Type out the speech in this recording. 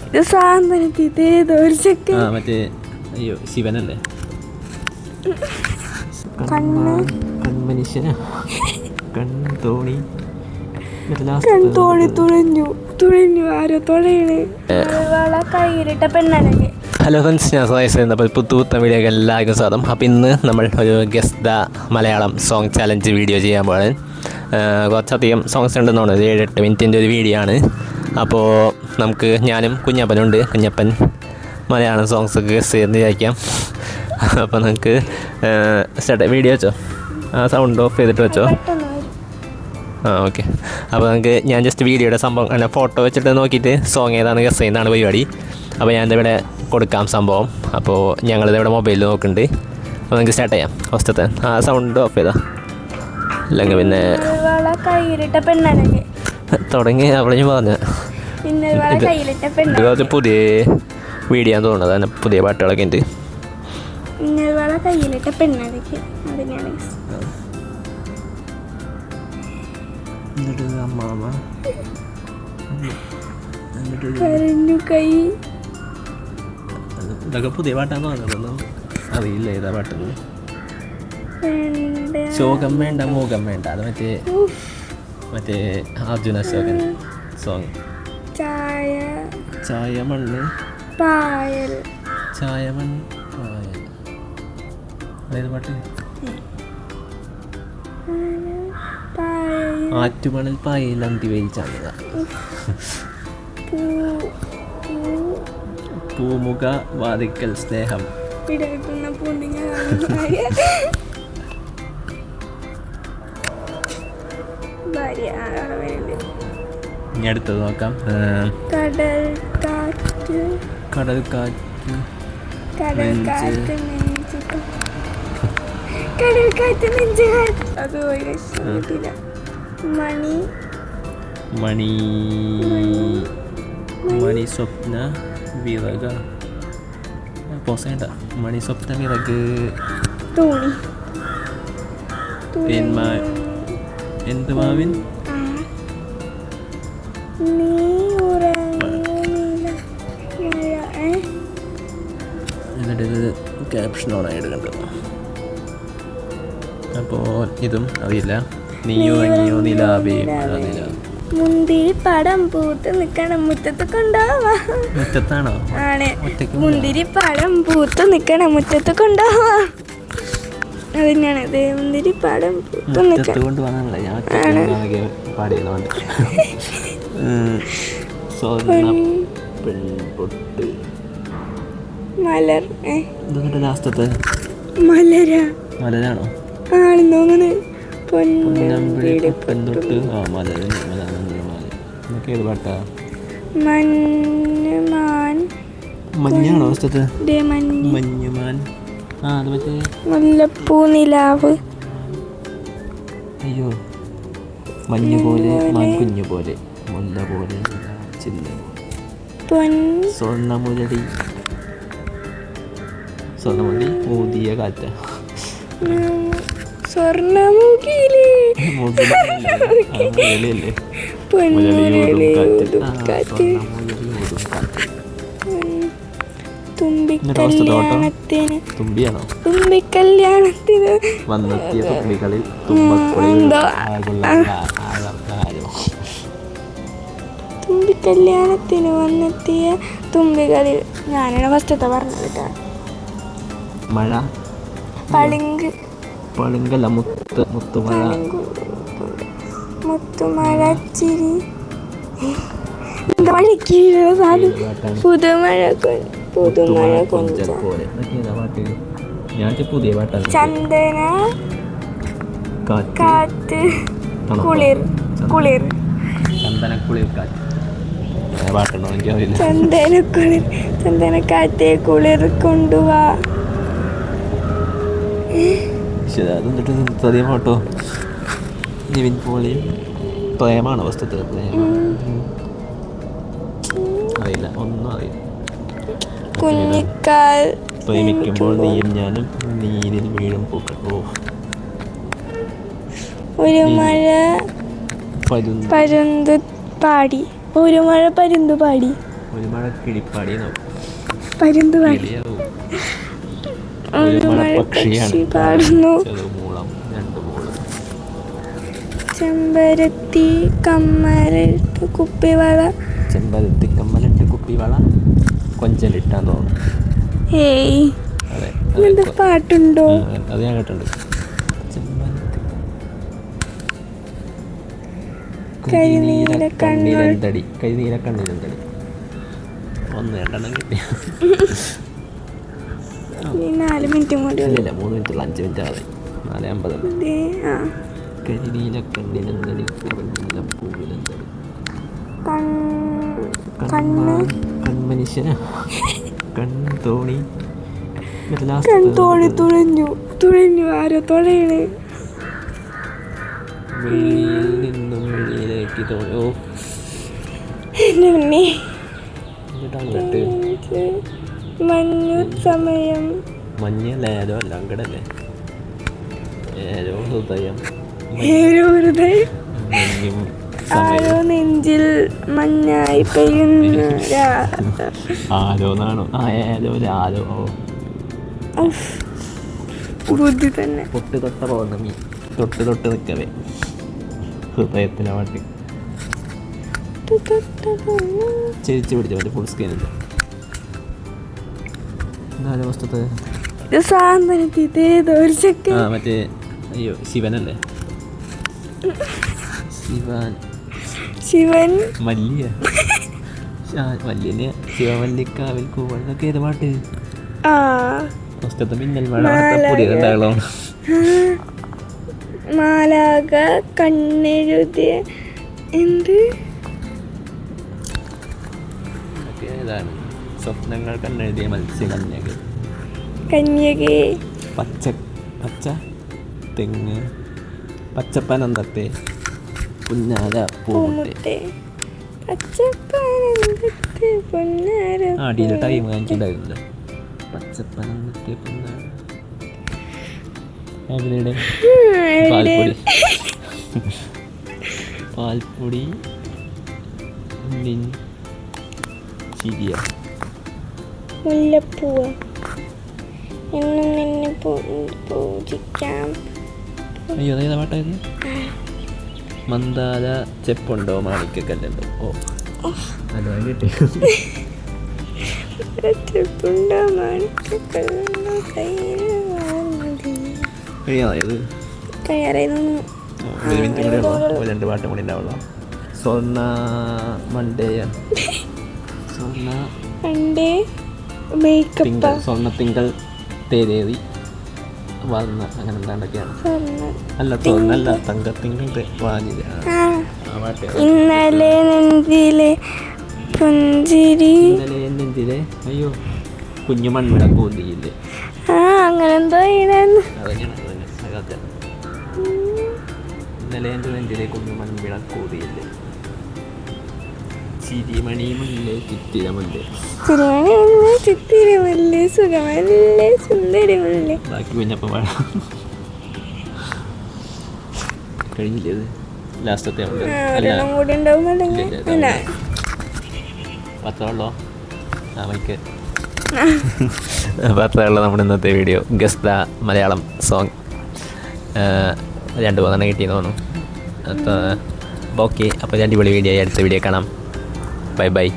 ഇത് സാന്ത്വനത്തിൻ്റെ ഒരു ചെക്ക് മറ്റേ അയ്യോ ശിവനല്ലേ കൺമനുഷ്യനാ കൺതോണി തുഴഞ്ഞു ആരോ തുഴയണ് കയ്യിലിട്ട പെണ്ണാണെങ്കിൽ. ഹലോ ഫ്രണ്ട്സ്, ഞാൻ സുഹൈസ്. അപ്പോൾ പുത്ത വീഡിയോക്ക് എല്ലാവർക്കും സ്വാഗതം. അപ്പോൾ ഇന്ന് നമ്മൾ ഒരു guess the Malayalam song challenge video ചെയ്യാൻ പോകാൻ. കുറച്ചധികം സോങ്സ് ഉണ്ടെന്നാണ്, 7-8 മിനിറ്റിൻ്റെ ഒരു വീഡിയോ ആണ്. അപ്പോൾ നമുക്ക് ഞാനും കുഞ്ഞപ്പനുണ്ട്. കുഞ്ഞപ്പൻ മലയാളം സോങ്സ് ഗെസ് ചെയ്ത് ചോദിക്കാം. അപ്പോൾ നമുക്ക് വീഡിയോ വെച്ചോ, സൗണ്ട് ഓഫ് ചെയ്തിട്ട് വെച്ചോ. ഓക്കെ. അപ്പോൾ നമുക്ക് ഞാൻ ജസ്റ്റ് വീഡിയോയുടെ സംഭവം അല്ല ഫോട്ടോ വെച്ചിട്ട് നോക്കിയിട്ട് സോങ് ഏതാണ് ഗസ് ചെയ്യുന്നതാണ് പരിപാടി. അപ്പോൾ ഞാനിവിടെ കൊടുക്കാം സംഭവം. അപ്പോൾ ഞങ്ങളിതിവിടെ മൊബൈലിൽ നോക്കുന്നുണ്ട്. അപ്പോൾ നമുക്ക് സ്റ്റാർട്ട് ചെയ്യാം. ഫസ്റ്റത്തെ സൗണ്ട് ഓഫ് ചെയ്താൽ അല്ലെങ്കിൽ പിന്നെ തുടങ്ങി അവളഞ്ഞ് പറഞ്ഞ ഇത് പുതിയ വീഡിയോ ആണെന്ന് തോന്നുന്നത്. അതിന് പുതിയ പാട്ടുകളൊക്കെ ഉണ്ട്. ഇതൊക്കെ പുതിയ പാട്ടാന്ന് തോന്നുന്നതൊന്നും അറിയില്ല ഏതാ പാട്ടെന്ന്. ശോകം വേണ്ട മോകം വേണ്ട, അത് മറ്റേ അർജുന അശോകൻ സോങ്. ചായ മണ്ണ് പായൽ, ചായ മണ്ണ് പായൽ, അതേത് പാട്ട്? ആറ്റുമണൽ പായൽ അന്തി വേയിച്ചാണ്. പൂമുഖ വാതിക്കൽ സ്നേഹം. ഇനി അടുത്തത് നോക്കാം. കടൽ കാറ്റ് മണി സ്വപ്ന വിറക പോസേണ്ട. മണി സ്വപ്ന വിറക് എന്ത് മാവിൻ എന്നിട്ട് ഇത് ക്യാപ്ഷനോടായി എടുക്കേണ്ടത്. അപ്പോൾ ഇതും അറിയില്ല. നീയോ അങ്ങിയോ നിലാവേ മഴ നില. മുന്തിരി പടം പൂത്ത് നിക്കണം മുറ്റത്ത് കൊണ്ടുപോവാ. മുറ്റത്താണോ? ആണ്. മുന്തിരി പടം പൂത്ത് നിക്കണം മുറ്റത്ത് കൊണ്ടുപോവാ. അത് തന്നെയാണ്. മുന്തിരി പടം പൂത്ത് നിക്കണം കൊണ്ടുപോകാനല്ല ഞാൻ പാടിയതുകൊണ്ട്. പെൺപൊട്ട് മലർ. ഇതൊന്നിട്ട് ലാസ്റ്റത്തെ മലരാണോ? ആണെന്ന് തോന്നുന്നു. പെൺതൊട്ട് ഏത് പാട്ടാ? മഞ്ഞാണോ ലാസ്റ്റത്തെ? മഞ്ഞുമാൻ. അത് മറ്റേ മുല്ലപ്പൂ നിലാവ്. അയ്യോ, മഞ്ഞു പോലെ മാൻ കുഞ്ഞു പോലെ മുല്ല പോലെ ചില്ല സ്വർണ്ണമുരടി ഊതിയ കാറ്റ. തുമ്പിക്കല്യാണത്തിന് വന്നെത്തിയ തുമ്പികളിൽ തുമ്പിക്കല്യാണത്തിന് വന്നെത്തിയ തുമ്പികളിൽ. ഞാനാണ് ഫസ്റ്റത്തെ പറഞ്ഞത് കേട്ടോ. മഴ പളുങ്കല്ല മുത്തുമഴ മുത്തുമഴച്ചിരി. പുതുമഴ കൊഞ്ച. പുതിയ പാട്ടാണ്. ചന്ദന കാറ്റ് കുളിർ കുളിർ. ചന്ദനക്കുളിർ കാറ്റ് പാട്ടുണ്ടോ? എനിക്കറിയില്ല. ചന്ദനക്കാറ്റെ കുളിർ കൊണ്ടുവാ. അതെന്നിട്ട് പുതിയ ഫോട്ടോ. നിവിൻ പോളി പ്രേമാണോ വസ്തുത? അറിയില്ല, ഒന്നും അറിയില്ല. കുഞ്ഞിക്കാൽ പ്രേമിക്കുമ്പോൾ നീയും ഞാനും നീരിൽ വീഴും പൂക്കൾ. ഒരു മഴ പരുന്ത് പാടി. ഒരു മഴ പരുന്ത് പാടി. ഒരു മഴക്കിളിപ്പാടി പരുന്തുവാടി ഒരു മഴപ്പക്ഷിയാണ് പാടുന്നു. ചെറുമൂളം രണ്ട് മൂളം ചെമ്പരത്തി കമ്മലിട്ട് കുപ്പിവള. ചെമ്പരത്തി കമ്മലിട്ട് കുപ്പിവള കൊഞ്ചലിട്ടാന്ന് തോന്നുന്നു. ഏയ് അതെ ഇങ്ങനത്തെ പാട്ടുണ്ടോ? അത് ഞാൻ കേട്ടിട്ടുണ്ട്. ചെമ്പരത്തി കരിനീല കണ്ണിലെന്തടി കരിനീല കണ്ണിലെന്തടി 1-2 കിട്ടി. 4 മിനിറ്റ് കൂടി ഉണ്ട്. ഇല്ല 3 മിനിറ്റ് 5 മിനിറ്റ് ആതെ 4:50. ആ. കരിനീല കണ്ണിലെന്തടി പൂവിലെന്തടി കണ്ണ് കൺമനുഷ്യനാ കൺതോണി കൺതോണി തുഴഞ്ഞു ആരോ തുഴയണ്. വെളിയിൽ നിന്നും വെളിയിലേക്ക് തോന്നി. ഓ പിന്നെ എന്നിട്ട് അങ്ങോട്ട് മഞ്ഞു സമയം മഞ്ഞല്ല ഏതോ അല്ല അങ്ങടല്ലേ ഏതോ ഹൃദയം ഹൃദയം മഞ്ഞും ആരോ നെഞ്ചിൽ മഞ്ഞായി പെയ്യുന്ന ആലോന്നാണോ ഏതോ ആലോ. ബുദ്ധി തന്നെ. പൊട്ട് തൊട്ട പൗർണമി തൊട്ട് നിൽക്കവേ ഹൃദയത്തിനെ വാട്ടി ചെരിച്ച് പിടിച്ച മറ്റേ ഫുൾ സ്ക്രീനില്ല. എന്താ വസ്തുത്ത് സാന്ത്വനത്തിേതോ ഒരു ചെക്കൻ. മറ്റേ അയ്യോ ശിവനല്ലേ ശിവൻ മല്ലിയ മല്ലിനെ ശിവമല്ലിക്കാവിൽ കൂവൽ എന്നൊക്കെ ഏത് പാട്ട് വസ്തുത്ത് മിന്നൽ മഴ പുതിയതുണ്ടാകണം. മാലാക കണ്ണെഴുതിയ എന്ത് ഏതാണ് സ്വപ്നങ്ങൾ കണ്ണെഴുതിയ മത്സ്യകന്യക കന്യകേ പച്ച തെങ്ങ് പച്ചപ്പനന്തത്തെ പുന്നാര പൂമുട്ടെ അടിയിൽ ടൈം കാണിച്ചിട്ടുണ്ടായിരുന്നില്ല. പച്ചപ്പനന്തത്തെ പുന്നാര പാൽപ്പൊടി ചിരിയ മുല്ലപ്പൂവ് എന്നും നിന്നെ പൂജിക്കാം. അയ്യോ അതേതാ പാട്ടായിരുന്നു? മന്ദാര ചെപ്പുണ്ടോ മാണിക്കല്ലുണ്ടോ. ഓ അത് കിട്ടി. ചെപ്പുണ്ടോ മാണിക്കല്ലുണ്ടോ കഴിയാതായത് കഴിയാറായിരുന്നു. 1 മിനിറ്റ് കൂടെ ഉള്ളൂ. 2 പാട്ടും കൂടി ഉണ്ടാവുള്ളൂ. സ്വർണ്ണ മണ്ടേയ സ്വർണ്ണ തിങ്കൾ സ്വർണ്ണത്തിങ്കൾ തേരേറി വന്ന അങ്ങനെ എന്താണ്ടൊക്കെയാണ്. അല്ല തോന്നല്ല തങ്കത്തിങ്കൾ വാനില ഇന്നലെ നെഞ്ചിലെ പുഞ്ചിരി ഇന്നലെ നെഞ്ചിലെ അയ്യോ കുഞ്ഞു മൺവിള കൂതിയില്ലേ. അങ്ങനെ എന്തോ ഇന്നലെ എൻ്റെ നെഞ്ചിലെ കുഞ്ഞു മൺവിള കൂതിയില്ലേ ചിരിമണി മുല്ലേ ചിത്തിരമുല്ലേ ചിത്തിരമല്ലേ സുഖമല്ലേ സുന്ദരമല്ലേ. ബാക്കി കുഞ്ഞപ്പം വേണം. കഴിഞ്ഞില്ലേ ഇത് ലാസ്റ്റത്തെ കൂടി ഉണ്ടാവുന്നുണ്ടെങ്കിൽ പത്രമുള്ളോ മൈക്ക് അപ്പോൾ അത്രയുള്ള നമ്മുടെ ഇന്നത്തെ video guess the Malayalam song 2 കിട്ടിയെന്ന് തോന്നുന്നു. അപ്പോൾ ഓക്കെ അപ്പോൾ 2 വീഡിയോ അടുത്ത വീഡിയോ കാണാം. ബൈ